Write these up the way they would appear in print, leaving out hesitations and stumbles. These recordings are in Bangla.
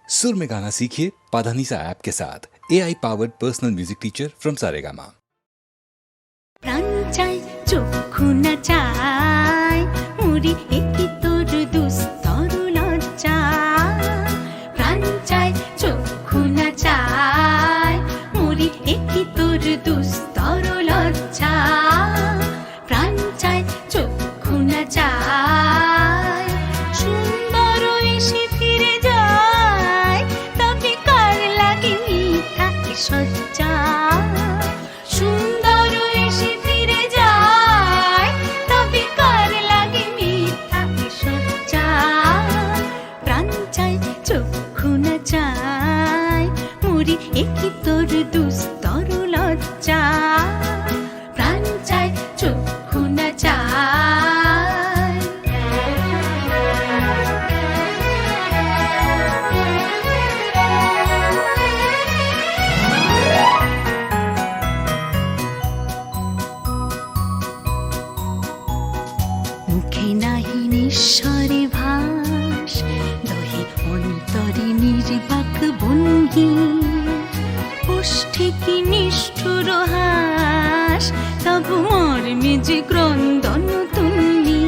सुर में गाना सीखिए पाधानीसा ऐप के साथ। AI powered personal music teacher from Saregama. প্রাণ চায় চক্ষু না চায় মুড়ি একই তোর দুস্তর লজ্জা প্রাণ চায় চক্ষু না চায় মুড়ি একই তোর দুস্তর লজ্জা প্রাণ চায় চক্ষু না চায় সুন্দর এসে ফিরে যায় তবে কার লাগে মিথ্যা সজ্জা সুন্দর এসে ফিরে যায় তবে কার লাগে মিথ্যা সজ্জা প্রাণ চায় চক্ষু না চায় মুড়ি একই তোর দুস্তর লজ্জা প্রাণ চায় চক্ষু না চায় মুখে নাহি নিঃস্বরে ভাস দহে অন্তরে নির্বাক ভঙ্গি ওষ্ঠে কি নিষ্ঠুর হাস তবু মর্মে যে ক্রন্দন তুল্লি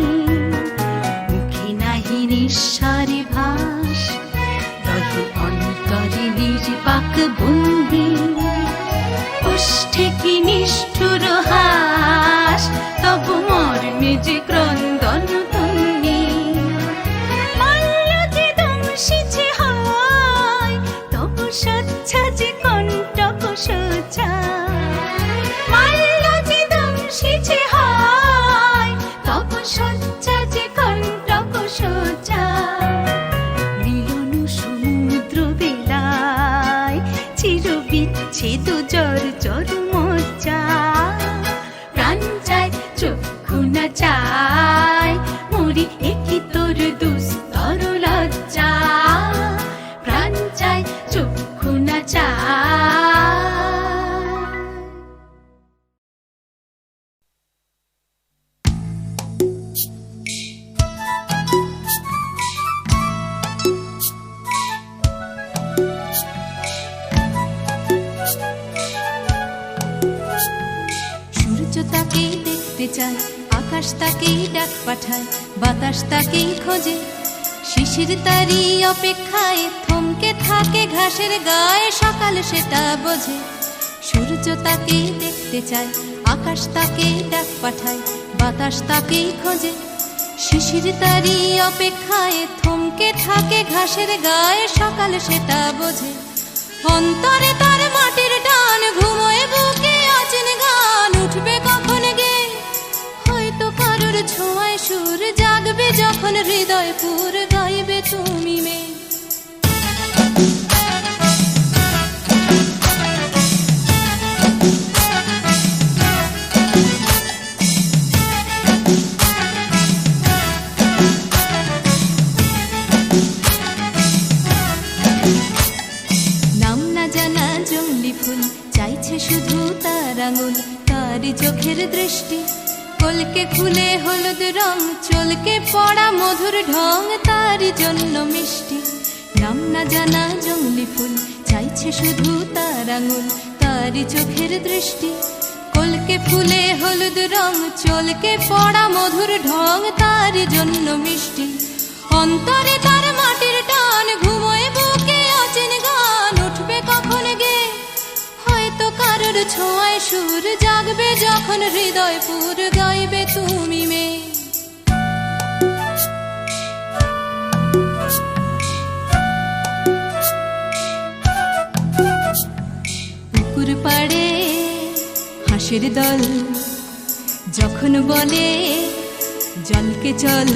মুখে নাহি নিঃস্বরে ভাস দহে অন্তরে নির্বাক ভঙ্গি ওষ্ঠে কি নিষ্ঠুর হাস তবু মর্মে যে ক্রন্দন তুল্লি মাল্য যে দংশিছে হয় তবু সচ্ছা যে কণ্টক সোজা মাল্য যে দংশিছে হয় তবু সচ্ছা যে কণ্টক সোজা মিলন সমুদ্র বেলায় চির বিচ্ছেদ জর জর মজ্জা প্রাণ চায় চক্ষু না চায় মুড়ি একই তোর দুস্তর লজ্জা প্রাণ চায় চক্ষু না চায় সূর্য তাকেই দেখতে চায়, আকাশ তাকেই ডাক পাঠায়, বাতাস তাকেই খোঁজে, শিশির তারই অপেক্ষায় থমকে থাকে ঘাসের গায়ে, সকাল সেটা বোঝে। সূর্য তাকেই দেখতে চায়, আকাশ তাকেই ডাক পাঠায়, বাতাস তাকেই খোঁজে, শিশির তারই অপেক্ষায় থমকে থাকে ঘাসের গায়ে, সকাল সেটা বোঝে। অন্তরে তার মাটির টান, ঘুমোয় বুকে অচেন গান, উঠবে কখন গে হয়তো কারোর ছোঁয়ায় সুর, জাগবে যখন হৃদয় পুর, গাইবে তুমি মেয়ে। নাম না জানা জংলি ফুল চাইছে শুধু তার আঙুল, তারই চোখের দৃষ্টি কলকে ফুলে হলুদ রং, চলকে পড়া মধুর ঢং, তারই জন্য মিষ্টি। নাম না জানা জংলি ফুল চাইছে শুধু তার আঙুল, তারই চোখের দৃষ্টি কলকে ফুলে হলুদ রং, চলকে পড়া মধুর ঢং, তারই জন্য মিষ্টি। অন্তরে তার মাটির টান, ঘুমোয় বুকে অচেন গান, উঠবে কখন গে হয়তো কারোর ছোঁয়ায় সুর, জাগবে যখন হৃদয় পুর, গাইবে তুমি মেয়ে। পুকুর পাড়ে হাঁসের দল যখন বলে জলকে চল,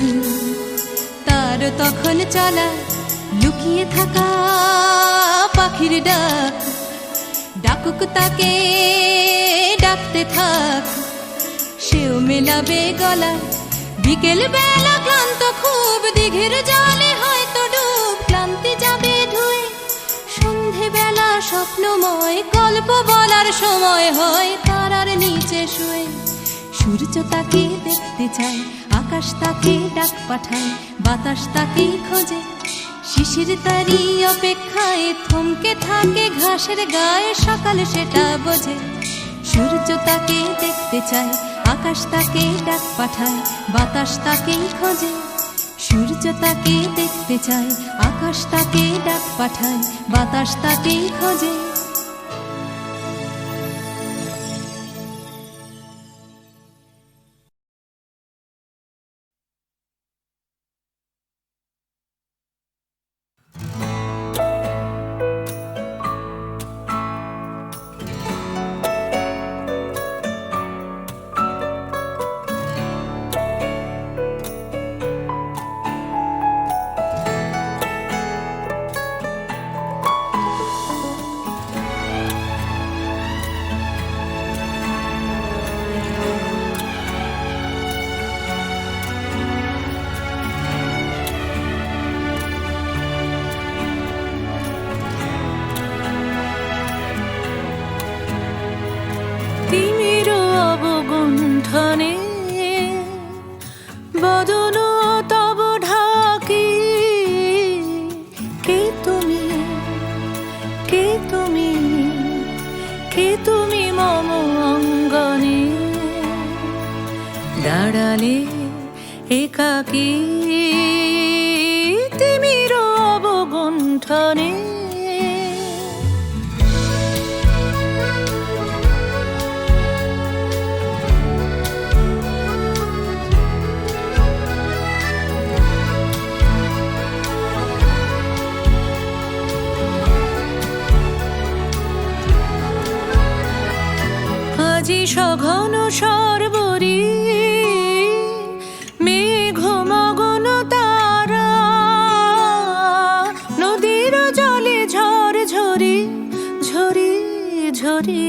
তার তখন চলা লুকিয়ে থাকা পাখির ডাক, ডাকুক তাকে ডাকতে থাক, সেও মেলাবে গলা। বিকেল বেলা ক্লান্ত খুব, দিঘির জলে হয়তো ডুব, ক্লান্তি যাবে ধুয়ে। সন্ধে বেলা স্বপ্নময়, গল্প বলার সময় হয় তারার নিচে শুয়ে। সূর্য তাকে দেখতে চায়, আকাশ তাকে ডাক পাঠায়, বাতাস তাকে খোঁজে, শিশির তারি অপেক্ষায় থমকে থাকে ঘাসের গায়ে, সকাল সেটা বোঝে। সূর্য তাকে দেখতে চায়, আকাশ তাকে ডাক পাঠায়, বাতাস তাকেই খোঁজে। সূর্য তাকে দেখতে চায়, আকাশ তাকে ডাক পাঠায়, বাতাস তাকেই খোঁজে। তিমির অবগুণ্ঠনে বদন তব ঢাকি, কে তুমি, কে তুমি, কে তুমি মম অঙ্গনে দাঁড়ালে একাকী। তিমির অবগুণ্ঠনে আজি সঘন সর্বরি মেঘ মগন তারা, নদীর জলে ঝড় ঝরি ঝরি ঝরি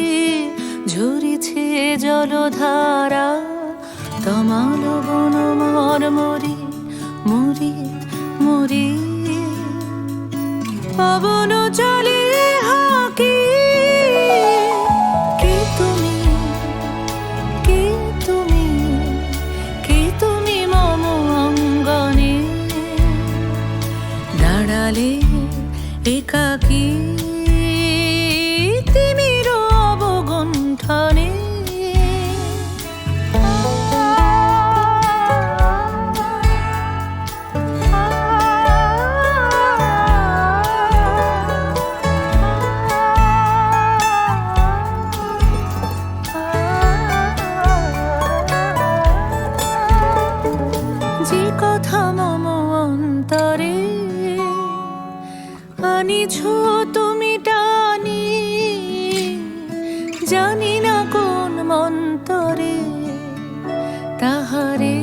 ঝরিছে জলধারা। তমাল বন মরমরি মরি মরি, পবন চলে হাকি। কে তুমি, কে তুমি, কে তুমি মম অঙ্গনে দাঁড়ালে একাকী। তিমির অবগুণ্ঠনে যে কথা মম অন্তরে আনিছ তুমি টানি, জানি না কোন মন্তরে তাহারে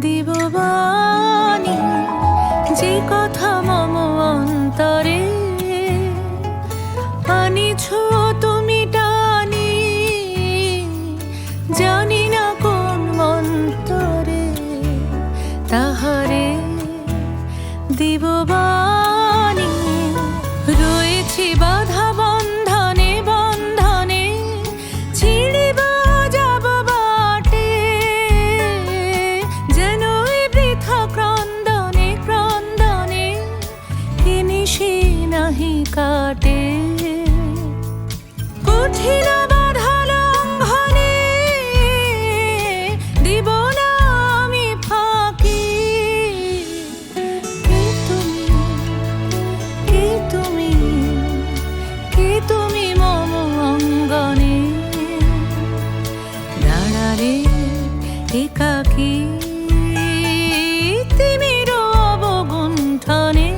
দিব বাণী। যে কথা মম অন্তরে আনিছ তুমি টানি, জানি না কোন মন্তরে তাহারে দিব বাণী। রয়েছি বাধা বন্ধনে বন্ধনে, ছিড়িব যাব বাটে, যেন এই বৃথা ক্রন্দনে ক্রন্দনে এ নিশি নাহি কাটে। কঠিন বাধা লঙ্ঘনে দিব না আমি ফাঁকি। কে তুমি, কে তুমি, কে তুমি মম অঙ্গনে দাঁড়ালে একাকী। তিমির অবগুণ্ঠনে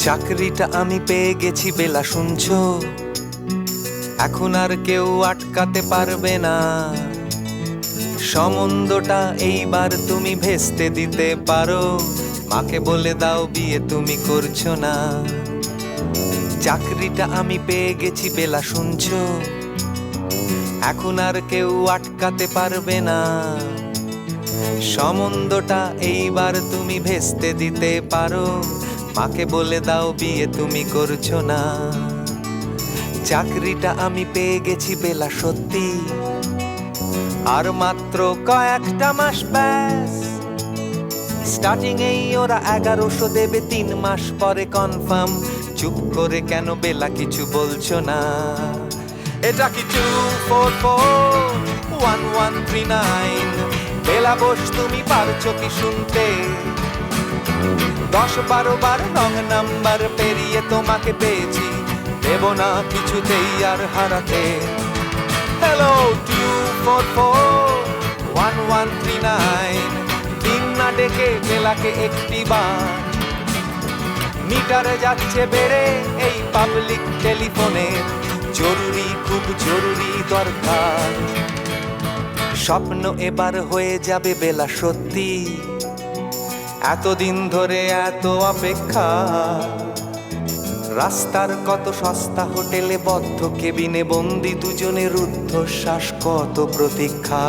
চাকরিটা আমি পেয়ে গেছি বেলা, শুনছো? এখন আর কেউ আটকাতে পারবে না। সম্বন্ধটা এইবার তুমি ভেস্তে দিতে পারো। মাকে বলে দাও বিয়ে তুমি করছো না। চাকরিটা আমি পেয়ে গেছি বেলা, শুনছো? এখন আর কেউ আটকাতে পারবে না। সম্বন্ধটা এইবার তুমি ভেস্তে দিতে পারো। মাকে বলে দাও বিয়ে তুমি করছো না। চাকরিটা আমি পেয়ে গেছি বেলা, সত্যি। আর মাত্র কয়েকটা মাস ব্যাস। স্টার্টিং এই ওরা 1100 দেবে, 3 মাস পরে কনফার্ম। চুপ করে কেন বেলা কিছু বলছো না? এটা কি 2441139? বেলা বোস তুমি পারছো কি শুনতে? 10-12 বার রং নাম্বার পেরিয়ে তোমাকে পেয়েছি, দেব না কিছুতেই আর হারাতে। হ্যালো 2441139, দিন না ডেকে বেলাকে একটি বার। মিটারে যাচ্ছে বেড়ে এই পাবলিক টেলিফোনের, জরুরি খুব জরুরি দরকার। স্বপ্ন এবার হয়ে যাবে বেলা, সত্যি। এতদিন ধরে এত অপেক্ষা। রাস্তার কত সস্তা হোটেলে বদ্ধ কেবিনে বন্দি দুজনের রুদ্ধশ্বাস, কত প্রতীক্ষা।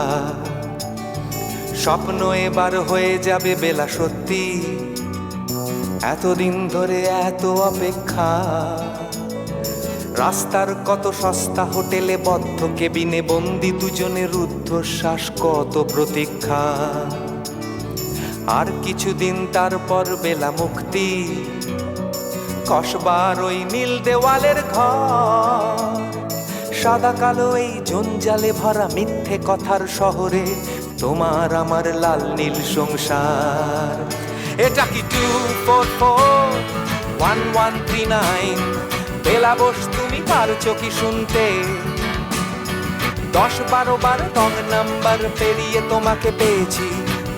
স্বপ্ন এবার হয়ে যাবে বেলা, সত্যি। এতদিন ধরে এত অপেক্ষা। রাস্তার কত সস্তা হোটেলে বদ্ধ কেবিনে বন্দি দুজনের রুদ্ধশ্বাস, কত প্রতীক্ষা। আর কিছুদিন তারপর বেলা মুক্তি। কসবার ওই নীল দেওয়ালের ঘর, সাদা কালো এই জঞ্জালে ভরা মিথ্যে কথার শহরে তোমার আমার লাল নীল সংসার। এটা কি 2441139? বেলা বোস তুমি পারছো কি শুনতে? 10-12 বার রং নাম্বার পেরিয়ে তোমাকে পেয়েছি,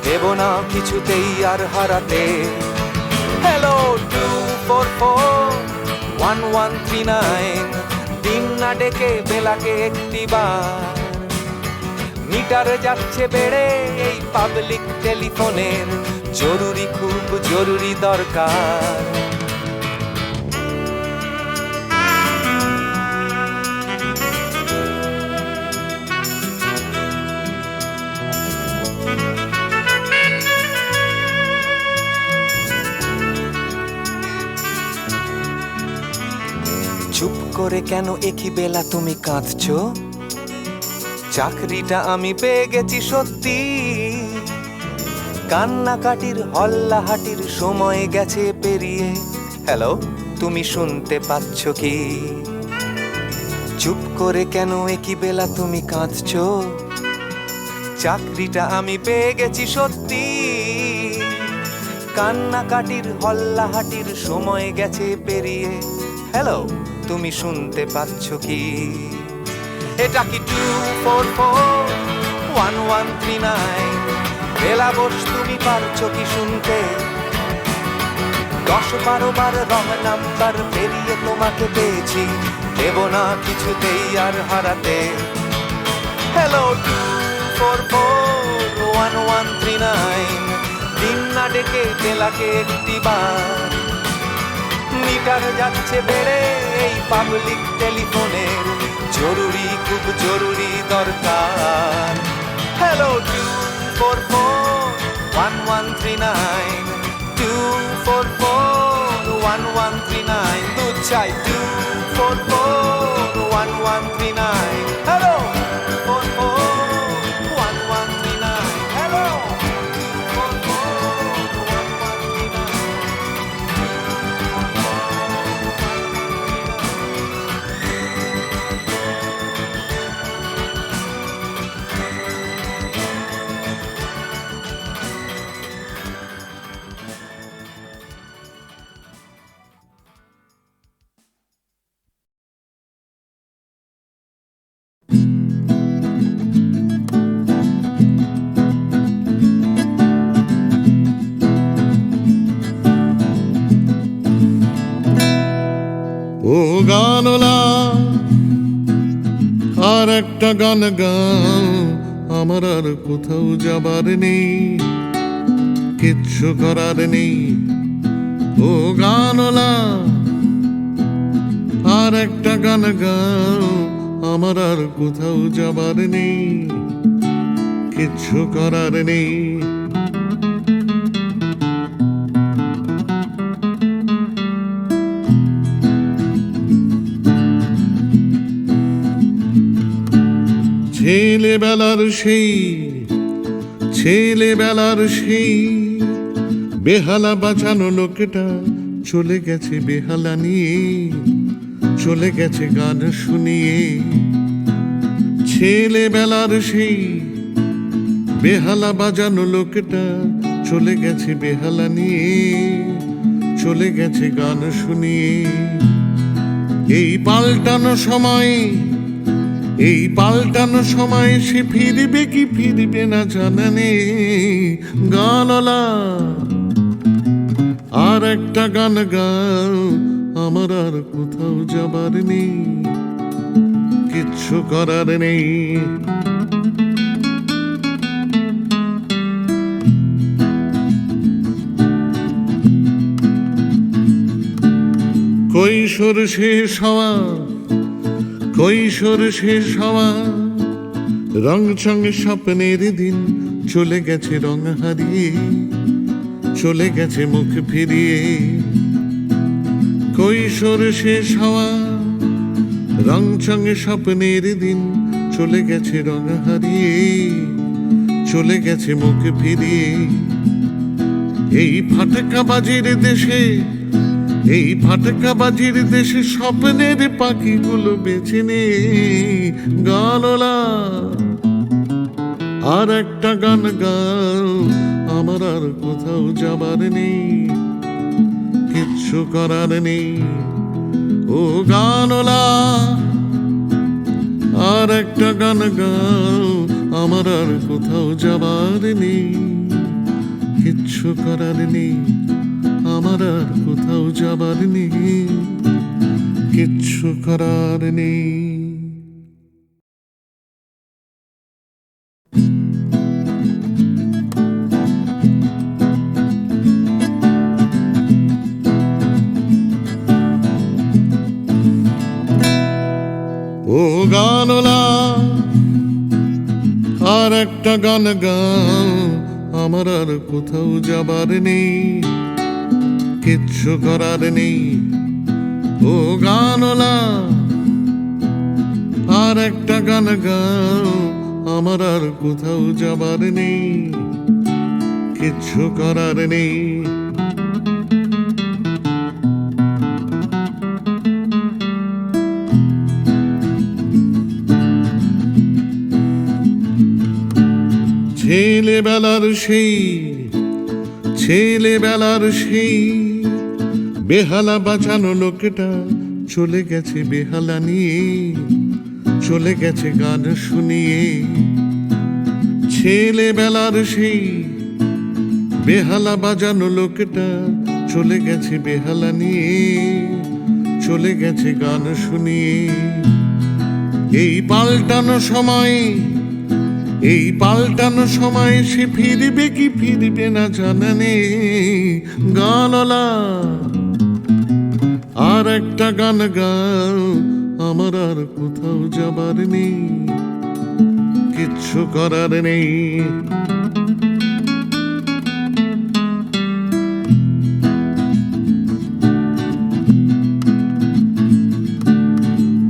দেব না কিছুতেই আর হারাতে। হ্যালো 2441139, দিন না ডেকে বেলাকে একটি বার। মিটারে যাচ্ছে বেড়ে এই পাবলিক টেলিফোনের, জরুরি খুব জরুরি দরকার। চুপ করে কেন একই বেলা তুমি কাঁদছো? চাকরিটা আমি পেয়ে গেছি সত্যি। কান্নাকাটির হল্লাহাটির সময় গেছে পেরিয়ে। হ্যালো তুমি শুনতে পাচ্ছ কি? চুপ করে কেন একই বেলা তুমি কাঁদছো? চাকরিটা আমি পেয়ে গেছি সত্যি। কান্নাকাটির হল্লাহাটির সময় গেছে পেরিয়ে। হ্যালো তুমি শুনতে পাচ্ছ কি? এটা কি 2441139? বেলা বোস তুমি পারছো কি শুনতে? 10-12 বার রং নাম্বার পেরিয়ে তোমাকে পেয়েছি, দেব না কিছুতেই আর হারাতে। হ্যালো 2441139, দিন না ডেকে বেলাকে একটি বার। মিটারে যাচ্ছে বেড়ে এই পাবলিক টেলিফোনের, জরুরি খুব জরুরি দরকার। হ্যালো 2441139, 2441139, দুধ চাই 2441139। আর একটা গান গাও, আমার আর কোথাও যাবার নেই, কিচ্ছু করার নেই ও গানলা। আর একটা গান গাও, আমার আর কোথাও যাবার নেই, কিচ্ছু করার নেই। ছেলেবেলার সেই বেহালা বাঁচানো লোকটা চলে গেছে বেহালা নিয়ে, চলে গেছে গান শুনিয়ে। ছেলেবেলার সেই বেহালা বাজানো লোকটা চলে গেছে বেহালা নিয়ে, চলে গেছে গান শুনিয়ে। এই পাল্টানো সময় সে ফিরবে কি ফিরবে না জানা নেই গানলা। আর একটা গান গাও, আমার আর কোথাও যাবার নেই, কিচ্ছু করার নেই। কৈশোর শেষ হওয়া রং চঙে স্বপ্নের দিন চলে গেছে রং হারিয়ে, চলে গেছে মুখ ফিরিয়ে। কৈশোর শেষ হওয়া রং চঙে স্বপ্নের দিন চলে গেছে রং হারিয়ে, চলে গেছে মুখ ফিরিয়ে। এই ফাটকাবাজির দেশে স্বপ্নের পাখিগুলো বেছে নে গানলা। আর একটা গান গাও, আমার আর কোথাও যাবার নেই, কিচ্ছু করার নেই ও গানলা। আর একটা গান গাও, আমার আর কোথাও যাবার নেই, কিচ্ছু করার নেই, আমার আর কোথাও যাবার নেই, কিচ্ছু করার নেই। ও গানলা, আর একটা গান গাও, আমার আর কোথাও যাবার নেই, কিচ্ছু করার নেই ও গানলা। আর একটা গান গাও, আমার আর কোথাও যাবার নেই, কিচ্ছু করার নেই। ছেলেবেলার সেই বেহালা বাঁচানো লোকটা চলে গেছে বেহালা নিয়ে, চলে গেছে গান শুনিয়ে। ছেলেবেলার সেই বেহালা বাজানো লোকটা চলে গেছে বেহালা নিয়ে, চলে গেছে গান শুনিয়ে। এই পাল্টানো সময় সে ফিরবে কি ফিরবে না জানা নেই গানলা। আর একটা গান গাও, আমার আর কোথাও যাবার নেই, কিচ্ছু করার নেই।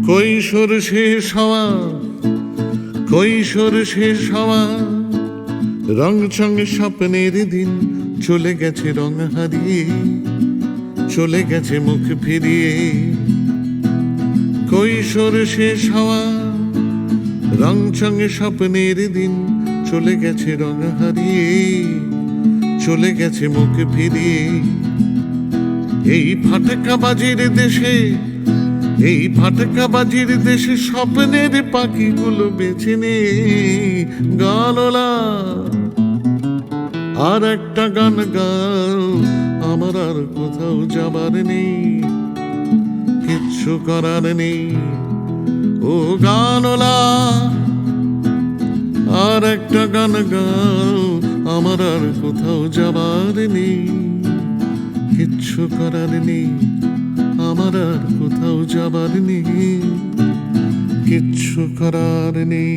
কৈশোর শেষ হওয়া রং চঙে স্বপ্নের দিন চলে গেছে রং হারিয়ে, চলে গেছে মুখ ফিরিয়ে। কৈশোর শেষ হওয়া রং চঙে স্বপ্নের দিন চলে গেছে রং হারিয়ে, চলে গেছে মুখ ফিরিয়ে। এই ফাটকাবাজির দেশে স্বপ্নের পাখিগুলো বেছে নে গানলা। আর একটা গান গাও, আমার আর কোথাও যাবার নেই, কিচ্ছু করার নেই ও ও গানলা আর একটা গান গাও, আমার আর কোথাও যাবার নেই, কিচ্ছু করার নেই, আমার আর কোথাও যাবার নেই, কিচ্ছু করার নেই।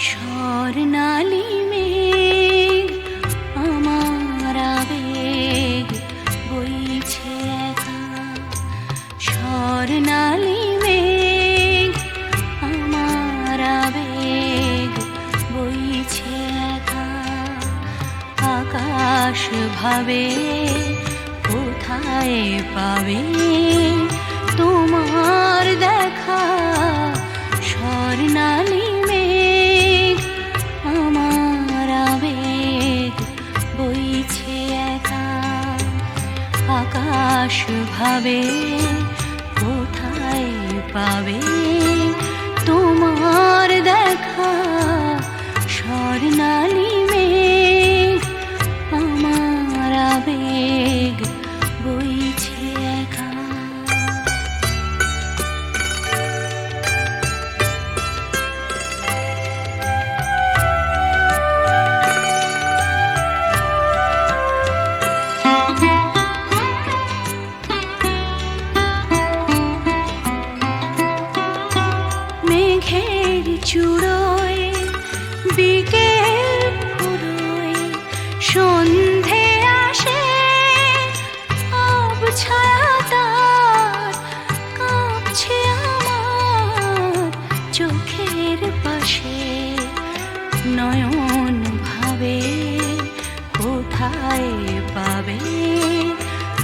স্বর্ণালী মেঘ আমার আবেগ বইছে একা, স্বর্ণালী মেঘ আমার আবেগ বইছে একা, আকাশ ভাবে কোথায় পাবে তোমার দেখা, স্বর্ণালী মেঘ আমার আবেগ বইছে একা, আকাশ ভাবে কোথায় পাবে তোমার দেখা, স্বর্ণালী মেঘ আমার আবেগ বইছে একা। মেঘের চূড়োয় বিকেল ফুরোয় সন্ধে আসে, আবছায়া তার কাঁপছে আমার চোখের পাশে, নয়ন ভাবে কোথায় পাবে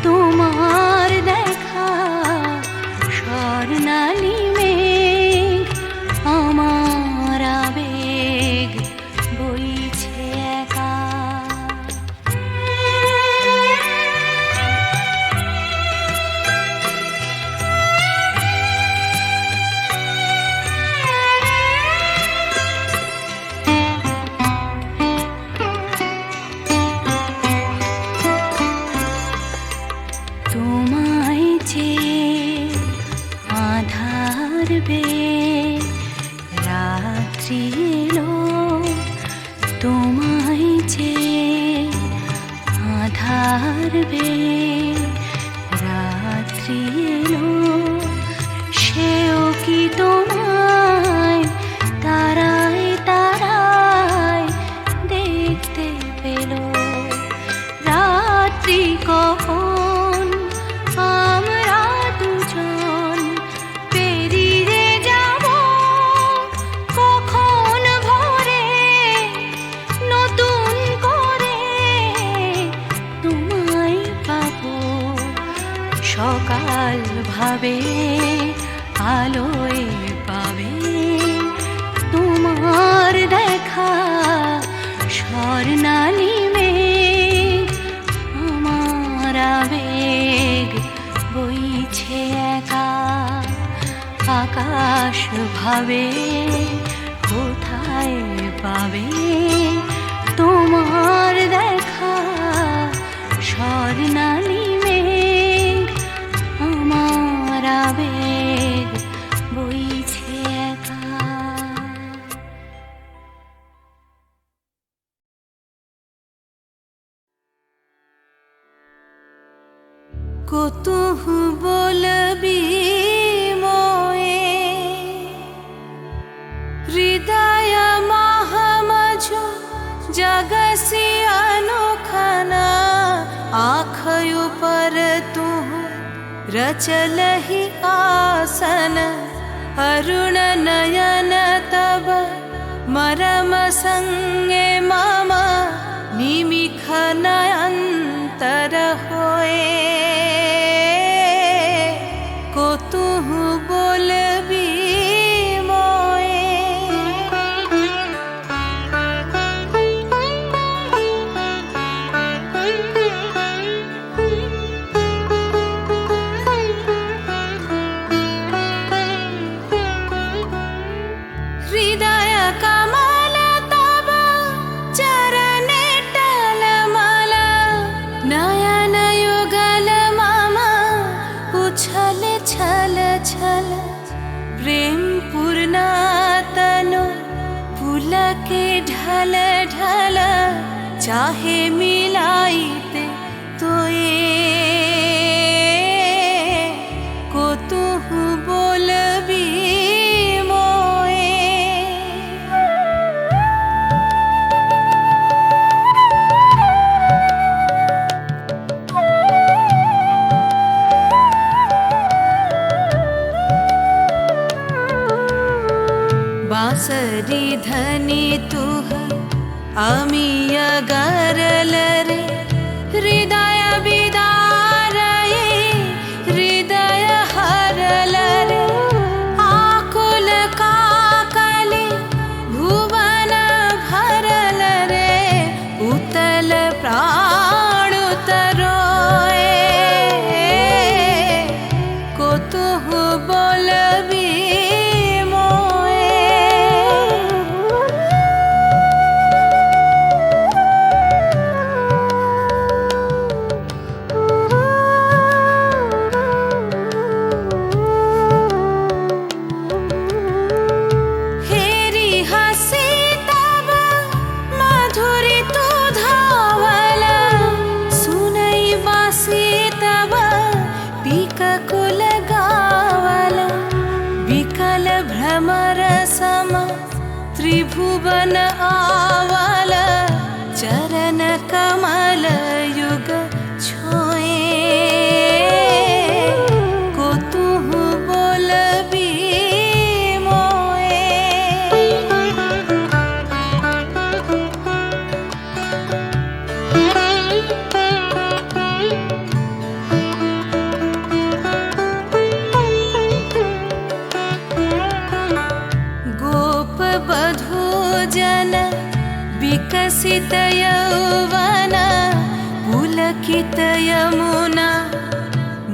তোমার দেখা, স্বর্ণালী মেঘ আমার আবেগ বইছে একা। তোমায় যে আধার বে রাত্রি এলো, তোমায় যে আধার বে রাত্রি এলো, সেও কি তোমায় তারায় তারায় দেখতে পেল, রাত্রি কখন আমরা দুজন পেরিয়ে যাব, কখন ভোরে নতুন করে তোমায় পাবো, সকাল ভাবে আলোয় পাবে তোমার দেখা, স্বর্ণালী মেঘ আমার আবেগ বইছে একা, আকাশ ভাবে কোথায় পাবে তোমার দেখা, স্বর্ণালী মেঘ আমার আবেগ বইছে একা। কতহু বলবি মোয়ে হৃদয় মহামঝু जगसी अनोखना आँखों पर तू रचल ही आसन अरुण नयन तब मरम संगे मम निमिख नयंतर होए कतहु बोलबी मोए हृदय कमल तब चरणे टलमल नयन युगल मम उछल छल छल प्रेम पूर्ण तनु पुलके ढल ढल चाहे मिलाइते तोए कतहु बोलबी मोए बांसरी धनी तुह आमी अगरल रे हृदय विदारये हृदय हरल रे आकुल काकली भुवन भरल रे उतल प्राण उतरोए कतहु बोलबी भ्रमर सम त्रिभुवन आवल चरण कमल युग छोए कतहु बोलबी मोए बधू जन विकसित यौवन पुलकित यमुना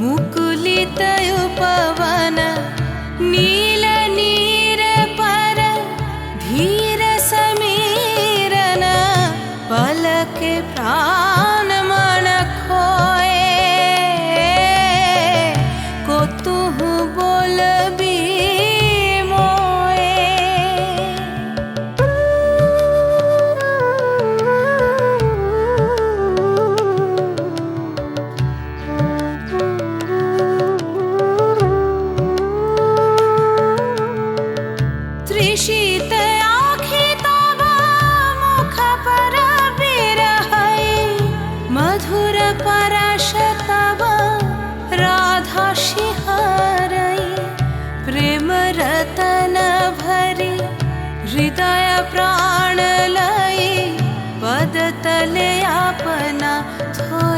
मुकुलित उपवन नील नीर पर धीर समीरन पलक प्राण मन खोए कतहु बोलबी शीत आँखि तब मुख पर बिरहै मधुर परश तब राधा शिहरै प्रेम रतन भरी हृदय प्राण लई पद तले अपना थोई